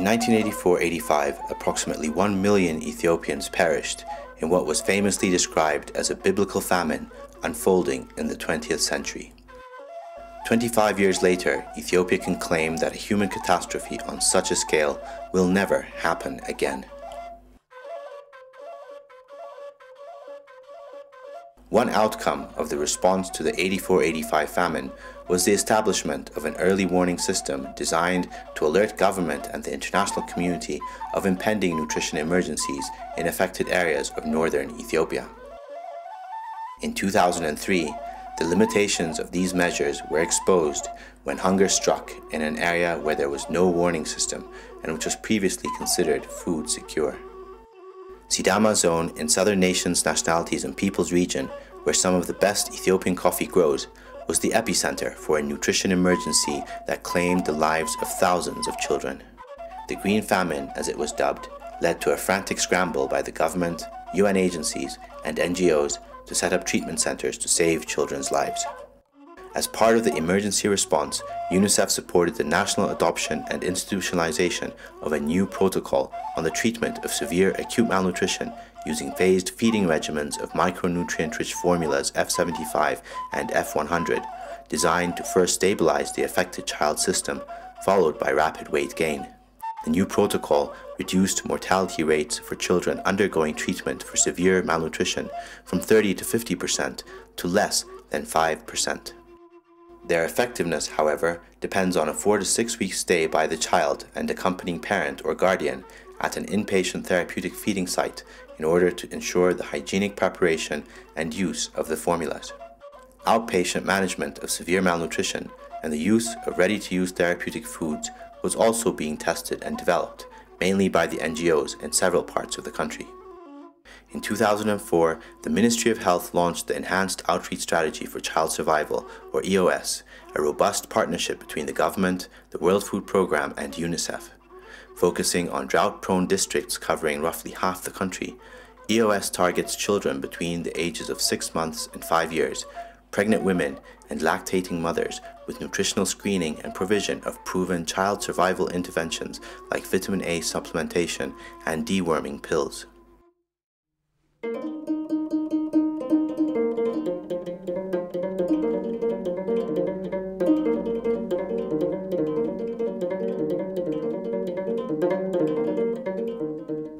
1984-85, approximately 1 million Ethiopians perished in what was famously described as a biblical famine unfolding in the 20th century. 25 years later, Ethiopia can claim that a human catastrophe on such a scale will never happen again. One outcome of the response to the 84-85 famine was the establishment of an early warning system designed to alert government and the international community of impending nutrition emergencies in affected areas of northern Ethiopia. In 2003, the limitations of these measures were exposed when hunger struck in an area where there was no warning system and which was previously considered food secure. Sidama Zone in Southern Nations, Nationalities and Peoples region, where some of the best Ethiopian coffee grows, was the epicenter for a nutrition emergency that claimed the lives of thousands of children. The Green Famine, as it was dubbed, led to a frantic scramble by the government, UN agencies and NGOs to set up treatment centers to save children's lives. As part of the emergency response, UNICEF supported the national adoption and institutionalization of a new protocol on the treatment of severe acute malnutrition using phased feeding regimens of micronutrient-rich formulas F75 and F100, designed to first stabilize the affected child system, followed by rapid weight gain. The new protocol reduced mortality rates for children undergoing treatment for severe malnutrition from 30 to 50% to less than 5%. Their effectiveness, however, depends on a 4 to 6 week stay by the child and accompanying parent or guardian at an inpatient therapeutic feeding site in order to ensure the hygienic preparation and use of the formulas. Outpatient management of severe malnutrition and the use of ready-to-use therapeutic foods was also being tested and developed, mainly by the NGOs in several parts of the country. In 2004, the Ministry of Health launched the Enhanced Outreach Strategy for Child Survival, or EOS, a robust partnership between the government, the World Food Programme and UNICEF. Focusing on drought-prone districts covering roughly half the country, EOS targets children between the ages of 6 months and 5 years, pregnant women and lactating mothers with nutritional screening and provision of proven child survival interventions like vitamin A supplementation and deworming pills.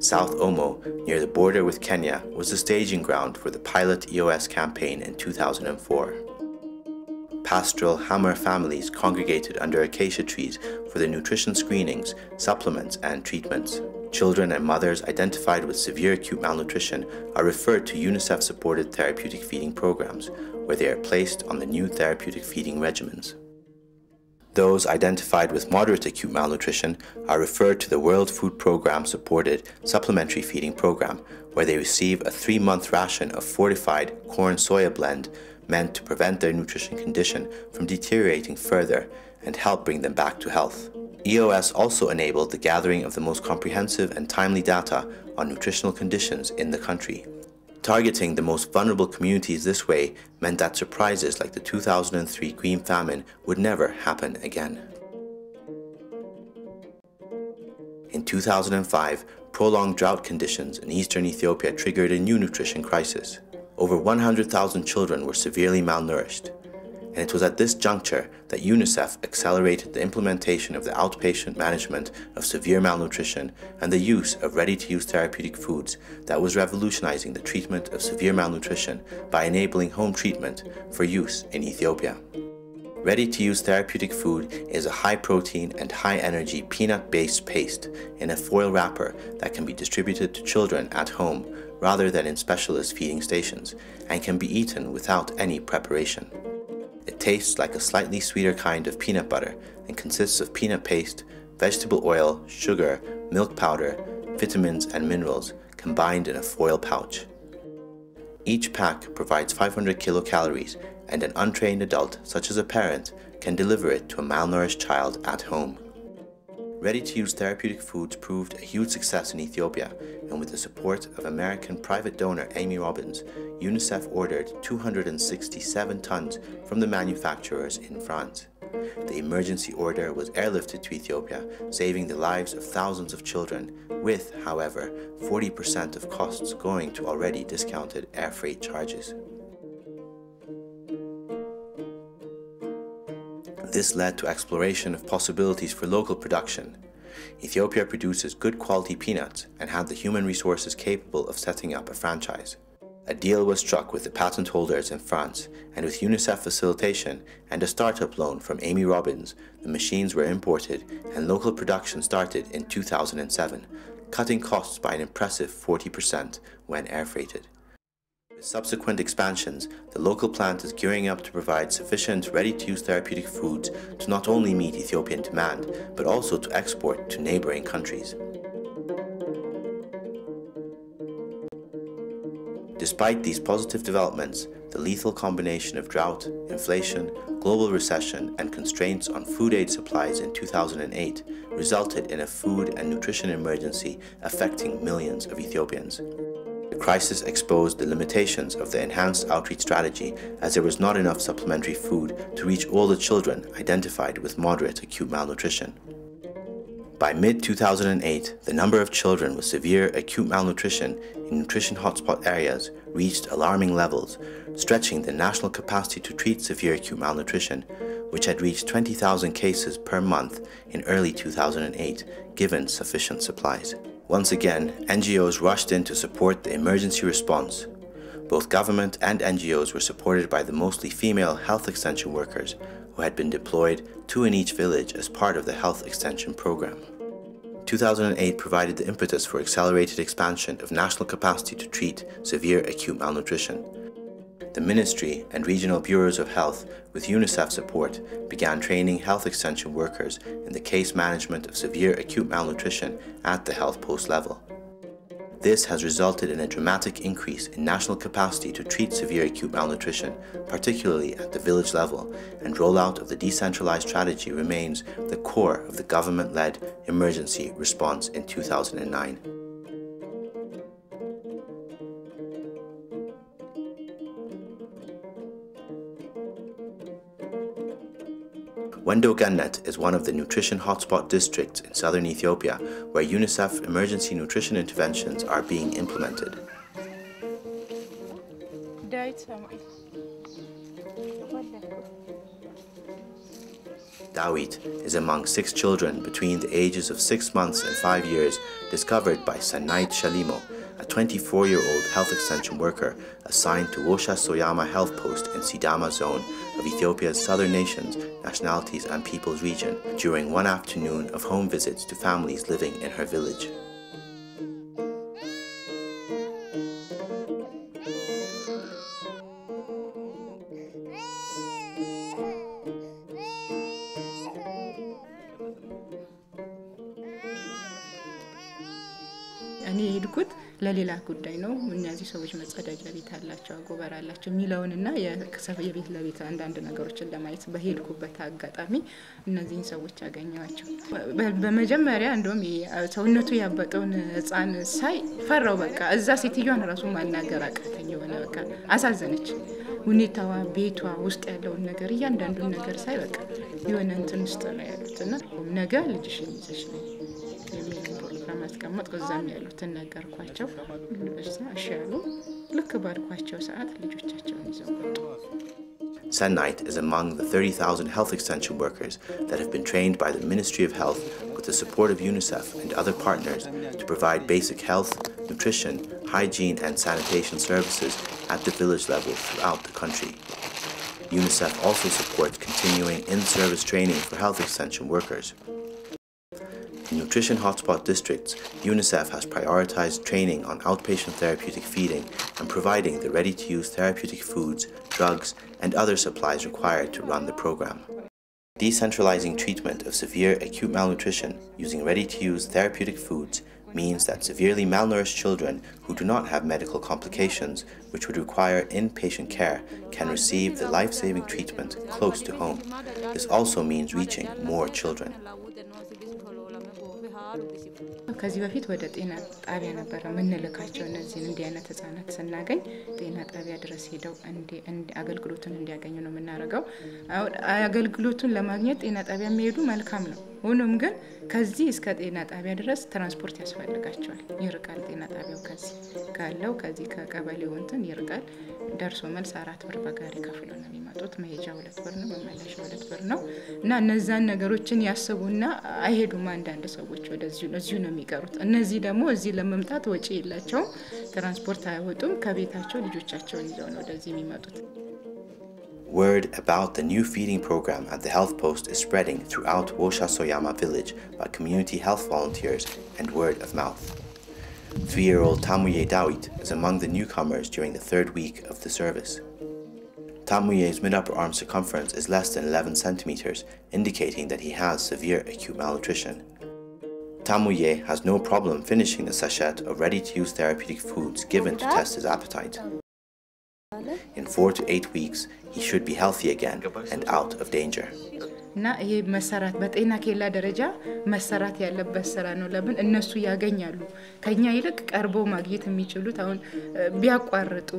South Omo, near the border with Kenya, was the staging ground for the pilot EOS campaign in 2004. Pastoral Hammer families congregated under acacia trees for the nutrition screenings, supplements, and treatments. Children and mothers identified with severe acute malnutrition are referred to UNICEF-supported therapeutic feeding programs, where they are placed on the new therapeutic feeding regimens. Those identified with moderate acute malnutrition are referred to the World Food Programme-supported supplementary feeding program, where they receive a 3-month ration of fortified corn-soya blend meant to prevent their nutrition condition from deteriorating further and help bring them back to health. EOS also enabled the gathering of the most comprehensive and timely data on nutritional conditions in the country. Targeting the most vulnerable communities this way meant that surprises like the 2003 Green Famine would never happen again. In 2005, prolonged drought conditions in eastern Ethiopia triggered a new nutrition crisis. Over 100,000 children were severely malnourished, and it was at this juncture that UNICEF accelerated the implementation of the outpatient management of severe malnutrition and the use of ready-to-use therapeutic foods that was revolutionizing the treatment of severe malnutrition by enabling home treatment for use in Ethiopia. Ready-to-use therapeutic food is a high-protein and high-energy peanut-based paste in a foil wrapper that can be distributed to children at home rather than in specialist feeding stations, and can be eaten without any preparation. It tastes like a slightly sweeter kind of peanut butter and consists of peanut paste, vegetable oil, sugar, milk powder, vitamins and minerals combined in a foil pouch. Each pack provides 500 kilocalories, and an untrained adult, such as a parent, can deliver it to a malnourished child at home. Ready-to-use therapeutic foods proved a huge success in Ethiopia, and with the support of American private donor Amy Robbins, UNICEF ordered 267 tons from the manufacturers in France. The emergency order was airlifted to Ethiopia, saving the lives of thousands of children, with, however, 40% of costs going to already discounted air freight charges. This led to exploration of possibilities for local production. Ethiopia produces good quality peanuts and had the human resources capable of setting up a franchise. A deal was struck with the patent holders in France, and with UNICEF facilitation and a startup loan from Amy Robbins, the machines were imported and local production started in 2007, cutting costs by an impressive 40% when air freighted. With subsequent expansions, the local plant is gearing up to provide sufficient ready-to-use therapeutic foods to not only meet Ethiopian demand, but also to export to neighboring countries. Despite these positive developments, the lethal combination of drought, inflation, global recession, and constraints on food aid supplies in 2008 resulted in a food and nutrition emergency affecting millions of Ethiopians. The crisis exposed the limitations of the enhanced outreach strategy, as there was not enough supplementary food to reach all the children identified with moderate acute malnutrition. By mid-2008, the number of children with severe acute malnutrition in nutrition hotspot areas reached alarming levels, stretching the national capacity to treat severe acute malnutrition, which had reached 20,000 cases per month in early 2008, given sufficient supplies. Once again, NGOs rushed in to support the emergency response. Both government and NGOs were supported by the mostly female health extension workers who had been deployed, 2 in each village, as part of the health extension program. 2008 provided the impetus for accelerated expansion of national capacity to treat severe acute malnutrition. The Ministry and regional bureaus of health, with UNICEF support, began training health extension workers in the case management of severe acute malnutrition at the health post level. This has resulted in a dramatic increase in national capacity to treat severe acute malnutrition, particularly at the village level, and rollout of the decentralized strategy remains the core of the government-led emergency response in 2009. Wendo Gannet is one of the nutrition hotspot districts in southern Ethiopia where UNICEF emergency nutrition interventions are being implemented. Dawit is among 6 children between the ages of 6 months and 5 years discovered by Sanait Shalimo, a 24-year-old health extension worker assigned to Wosha Soyama Health Post in Sidama Zone of Ethiopia's Southern Nations, Nationalities and Peoples region during one afternoon of home visits to families living in her village. እኔ ሄድኩት ለሌላ ጉዳይ ነው እነዚህ ሰዎች መጸዳጃ ቤት አላቸው አጎበር አላቸው ሚለውንና የቤት ለቤት አንዳንድ ነገሮችን ለማየት በሄድኩበት አጋጣሚ እነዚህን ሰዎች አገኘዋቸው በመጀመሪያ እንደውም ሰውነቱ ያበጠውን ህፃን ሳይ ፈራው በቃ እዛ ሴትዮዋን ራሱ ማናገር አቃተኝ የሆነ በቃ አሳዘነች ሁኔታዋ ቤቷ ውስጥ ያለው ነገር እያንዳንዱን ነገር ሳይ በቃ የሆነ እንትን ውስጥ ነው ያሉትና ነገ ልጅሽን ይዘሽ ነው ማስቀመጥ ከዛም ያሉትን ነገርኳቸው ለዛ አሻሉ ልክ ባልኳቸው ሰዓት ልጆቻቸውን ይዘው ወጡ Sanait is among the 30,000 health extension workers that have been trained by the Ministry of Health with the support of UNICEF and other partners to provide basic health, nutrition, hygiene and sanitation services at the village level throughout the country. UNICEF also supports continuing in-service training for health extension workers. In nutrition hotspot districts, UNICEF has prioritized training on outpatient therapeutic feeding and providing the ready-to-use therapeutic foods, drugs, and other supplies required to run the program. Decentralizing treatment of severe acute malnutrition using ready-to-use therapeutic foods means that severely malnourished children who do not have medical complications which would require inpatient care can receive the life-saving treatment close to home. This also means reaching more children. ከዚህ በፊት ወደ ጤና ጣቢያ ነበር ምንልካቸው እነዚህን እንዲህ አይነት ህፃናት ስናገኝ ጤና ጣቢያ ድረስ ሄደው አገልግሎቱን እንዲያገኙ ነው የምናደርገው። አገልግሎቱን ለማግኘት ጤና ጣቢያ የሚሄዱ መልካም ነው። ሆኖም ግን ከዚህ እስከ ጤና ጣቢያ ድረስ ትራንስፖርት ያስፈልጋቸዋል። ይርቃል ጤና ጣቢያው ከዚህ ከቀበሌው እንትን ይርቃል። ደርሶ መልስ 4 ብር በጋሪ ከፍሎ ነው የሚመጡት። መሄጃ 2 ብር ነው፣ መመለሻ 2 ብር ነው እና እነዛን ነገሮችን ያስቡና አይሄዱም። አንዳንድ ሰዎች እዚሁ ነው የሚቀሩት። እነዚህ ደግሞ እዚህ ለመምጣት ወጪ የላቸውም፣ ትራንስፖርት አያወጡም። ከቤታቸው ልጆቻቸውን ይዘው ነው ወደዚህ የሚመጡት። Word about the new feeding program at the health post is spreading throughout Woshasoyama village by community health volunteers and word of mouth. 3-year-old Tamuye Dawit is among the newcomers during the 3rd week of the service. Tamuye's mid-upper arm circumference is less than 11 centimeters, indicating that he has severe acute malnutrition. Tamuye has no problem finishing the sachet of ready-to-use therapeutic foods given to test his appetite. In 4 to 8 weeks, he should be healthy again and out of danger. እና ይሄ መሰራት በጤና ኬላ ደረጃ መሰራት ያለበት ስራ ነው። ለምን እነሱ ያገኛሉ ከኛ ይልቅ ቀርቦ ማግኘት የሚችሉት። አሁን ቢያቋርጡ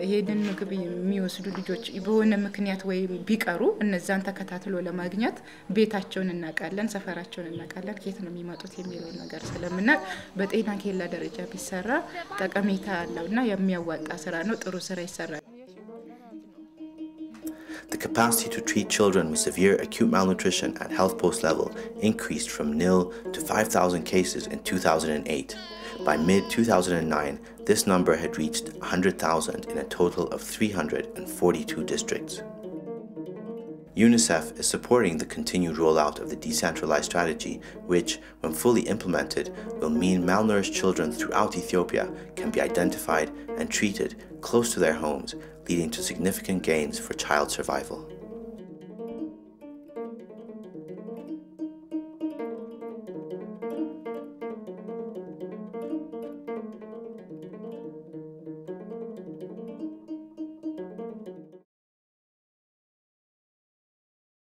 ይሄንን ምግብ የሚወስዱ ልጆች በሆነ ምክንያት ወይ ቢቀሩ እነዛን ተከታትሎ ለማግኘት ቤታቸውን እናቃለን፣ ሰፈራቸውን እናቃለን፣ ከየት ነው የሚመጡት የሚለው ነገር ስለምናቅ በጤና ኬላ ደረጃ ቢሰራ ጠቀሜታ አለውና የሚያዋጣ ስራ ነው። ጥሩ ስራ ይሰራል። The capacity to treat children with severe acute malnutrition at health post level increased from 0 to 5,000 cases in 2008. By mid-2009, this number had reached 100,000 in a total of 342 districts. UNICEF is supporting the continued rollout of the decentralized strategy, which, when fully implemented, will mean malnourished children throughout Ethiopia can be identified and treated close to their homes, leading to significant gains for child survival.